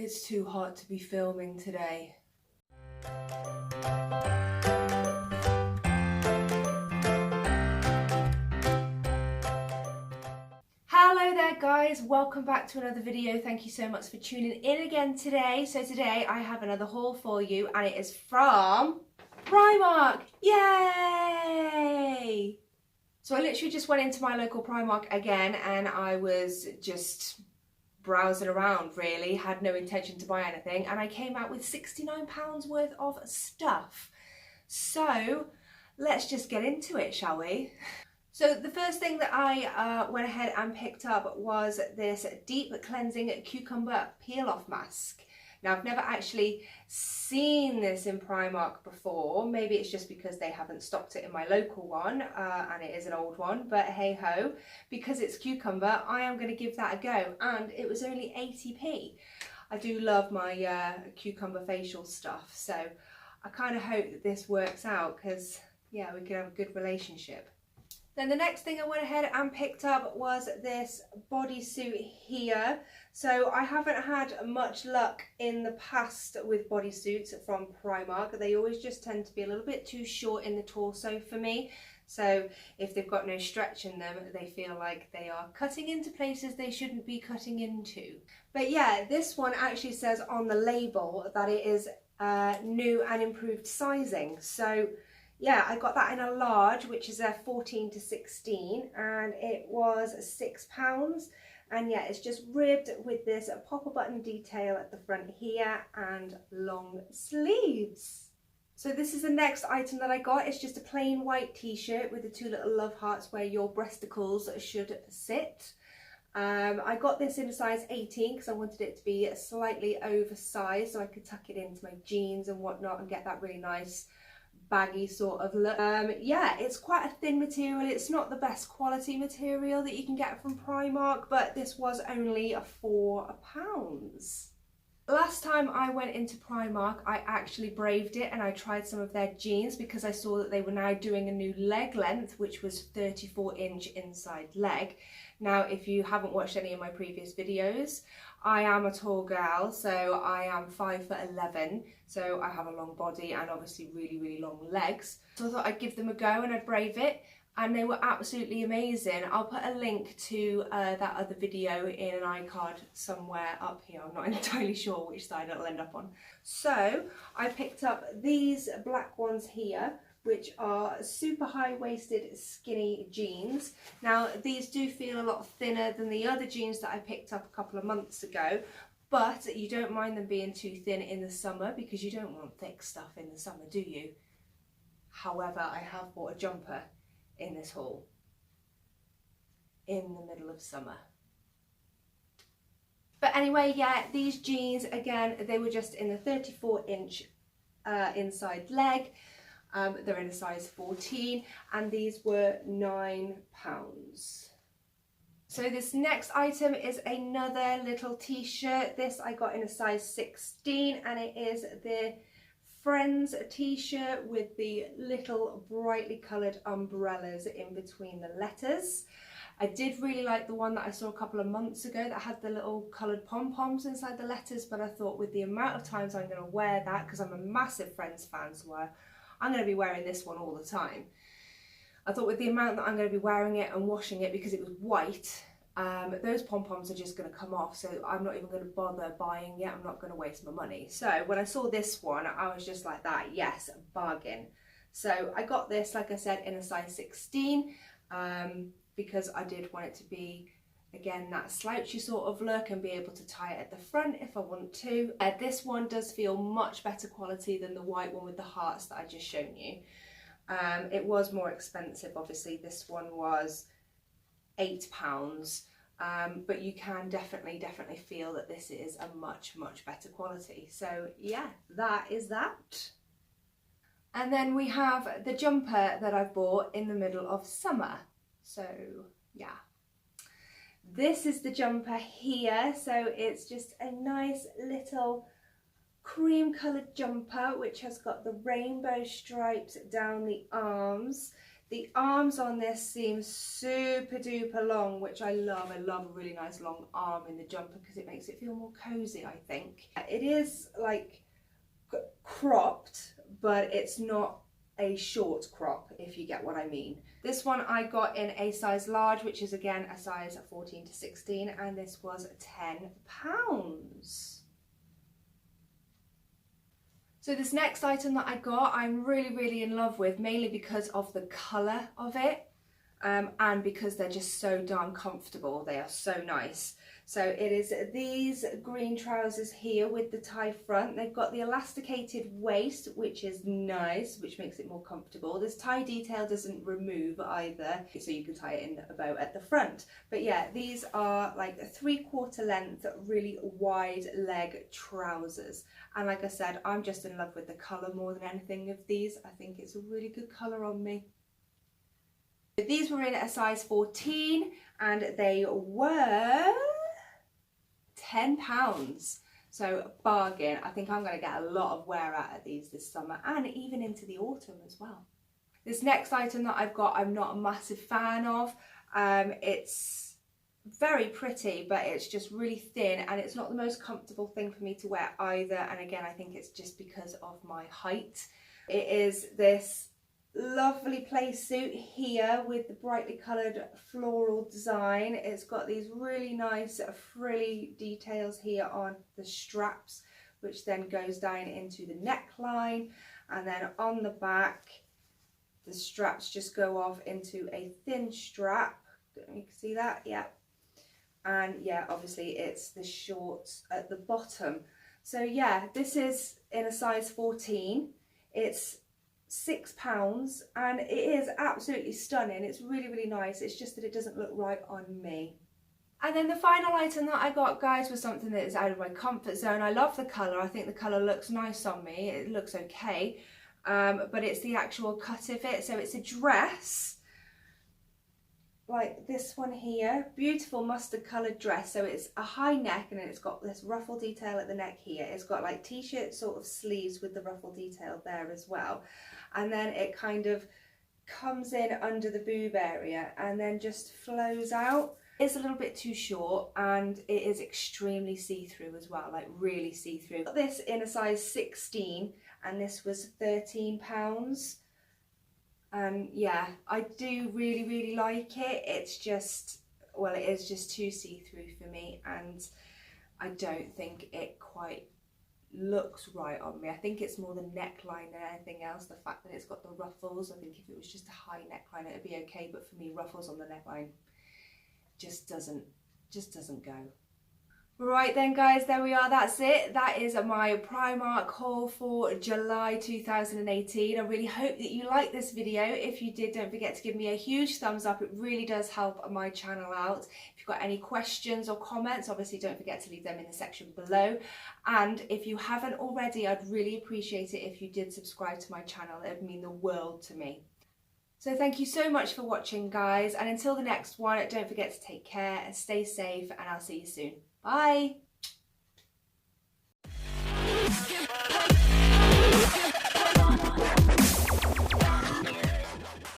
It's too hot to be filming today. Hello there guys, welcome back to another video. Thank you so much for tuning in again today. So today I have another haul for you and it is from Primark. Yay! So I literally just went into my local Primark again and I was just browsing around really, had no intention to buy anything, and I came out with £69 worth of stuff. So let's just get into it, shall we? So the first thing that I went ahead and picked up was this deep cleansing cucumber peel off mask. Now I've never actually seen this in Primark before. Maybe it's just because they haven't stocked it in my local one and it is an old one, but hey ho, because it's cucumber, I am going to give that a go, and it was only 80p. I do love my cucumber facial stuff, so I kind of hope that this works out because yeah, we could have a good relationship. Then the next thing I went ahead and picked up was this bodysuit here. So I haven't had much luck in the past with bodysuits from Primark. They always just tend to be a little bit too short in the torso for me. So if they've got no stretch in them, they feel like they are cutting into places they shouldn't be cutting into. But yeah, this one actually says on the label that it is new and improved sizing. So yeah, I got that in a large, which is a 14 to 16, and it was £6. And yeah, it's just ribbed with this popper button detail at the front here and long sleeves. So this is the next item that I got. It's just a plain white t-shirt with the two little love hearts where your breasticles should sit. I got this in a size 18 because I wanted it to be slightly oversized so I could tuck it into my jeans and whatnot and get that really nice baggy sort of look. Yeah, it's quite a thin material. It's not the best quality material that you can get from Primark, but this was only £4. Last time I went into Primark, I actually braved it and I tried some of their jeans because I saw that they were now doing a new leg length, which was 34-inch inside leg. Now, if you haven't watched any of my previous videos, I am a tall girl, so I am 5'11", so I have a long body and obviously really, really long legs. So I thought I'd give them a go and I'd brave it, and they were absolutely amazing. I'll put a link to that other video in an iCard somewhere up here. I'm not entirely sure which side it'll end up on. So I picked up these black ones here, which are super high-waisted skinny jeans. Now these do feel a lot thinner than the other jeans that I picked up a couple of months ago, but you don't mind them being too thin in the summer because you don't want thick stuff in the summer, do you? However, I have bought a jumper in this haul in the middle of summer. But anyway, yeah, these jeans, again, they were just in the 34-inch inside leg. They're in a size 14 and these were £9. So this next item is another little t-shirt. This I got in a size 16 and it is the Friends t-shirt with the little brightly coloured umbrellas in between the letters. I did really like the one that I saw a couple of months ago that had the little coloured pom-poms inside the letters, but I thought with the amount of times I'm going to wear that, because I'm a massive Friends fan, so I'm going to be wearing this one all the time. I thought with the amount that I'm going to be wearing it and washing it, because it was white, those pom-poms are just going to come off, so I'm not even going to bother buying it. I'm not going to waste my money. So when I saw this one, I was just like that, yes, bargain. So I got this, like I said, in a size 16 because I did want it to be, again, that slouchy sort of look and be able to tie it at the front if I want to. This one does feel much better quality than the white one with the hearts that I just shown you. It was more expensive, obviously. This one was £8, but you can definitely feel that this is a much better quality. So yeah, that is that. And then we have the jumper that I've bought in the middle of summer. So yeah, this is the jumper here. So it's just a nice little cream coloured jumper which has got the rainbow stripes down the arms. The arms on this seem super duper long, which I love. I love a really nice long arm in the jumper because it makes it feel more cozy, I think. It is like cropped, but it's not a short crop, if you get what I mean. This one I got in a size large, which is again a size 14 to 16, and this was £10. So this next item that I got, I'm really in love with, mainly because of the colour of it, and because they're just so darn comfortable. They are so nice. So it is these green trousers here with the tie front. They've got the elasticated waist, which is nice, which makes it more comfortable. This tie detail doesn't remove either, so you can tie it in a bow at the front. But yeah, these are like a 3/4 length, really wide leg trousers. And like I said, I'm just in love with the colour more than anything of these. I think it's a really good colour on me. These were in a size 14 and they were £10. So bargain. I think I'm going to get a lot of wear out of these this summer and even into the autumn as well. This next item that I've got, I'm not a massive fan of. It's very pretty, but it's just really thin and it's not the most comfortable thing for me to wear either. And again, I think it's just because of my height. It is this lovely play suit here with the brightly coloured floral design. It's got these really nice frilly details here on the straps, which then goes down into the neckline, and then on the back the straps just go off into a thin strap. You can see that, yeah. And yeah, obviously it's the shorts at the bottom. So yeah, this is in a size 14. It's £6 and it is absolutely stunning. It's really nice. It's just that it doesn't look right on me. And then the final item that I got, guys, was something that is out of my comfort zone. I love the colour. I think the colour looks nice on me. It looks okay. But it's the actual cut of it. So it's a dress like this one here, beautiful mustard coloured dress. So it's a high neck and it's got this ruffle detail at the neck here. It's got like t-shirt sort of sleeves with the ruffle detail there as well, and then it kind of comes in under the boob area and then just flows out. It's a little bit too short and it is extremely see-through as well, like really see-through. Got this in a size 16 and this was £13. Yeah, I do really like it. It's just, well, it is just too see-through for me and I don't think it quite looks right on me. I think it's more the neckline than anything else. The fact that it's got the ruffles, I think if it was just a high neckline it would be okay, but for me ruffles on the neckline just doesn't go. Right then, guys, there we are. That's it. That is my Primark haul for July 2018. I really hope that you liked this video. If you did, don't forget to give me a huge thumbs up. It really does help my channel out. If you've got any questions or comments, obviously don't forget to leave them in the section below. And if you haven't already, I'd really appreciate it if you did subscribe to my channel. It would mean the world to me. So thank you so much for watching, guys. And until the next one, don't forget to take care and stay safe, and I'll see you soon. Bye.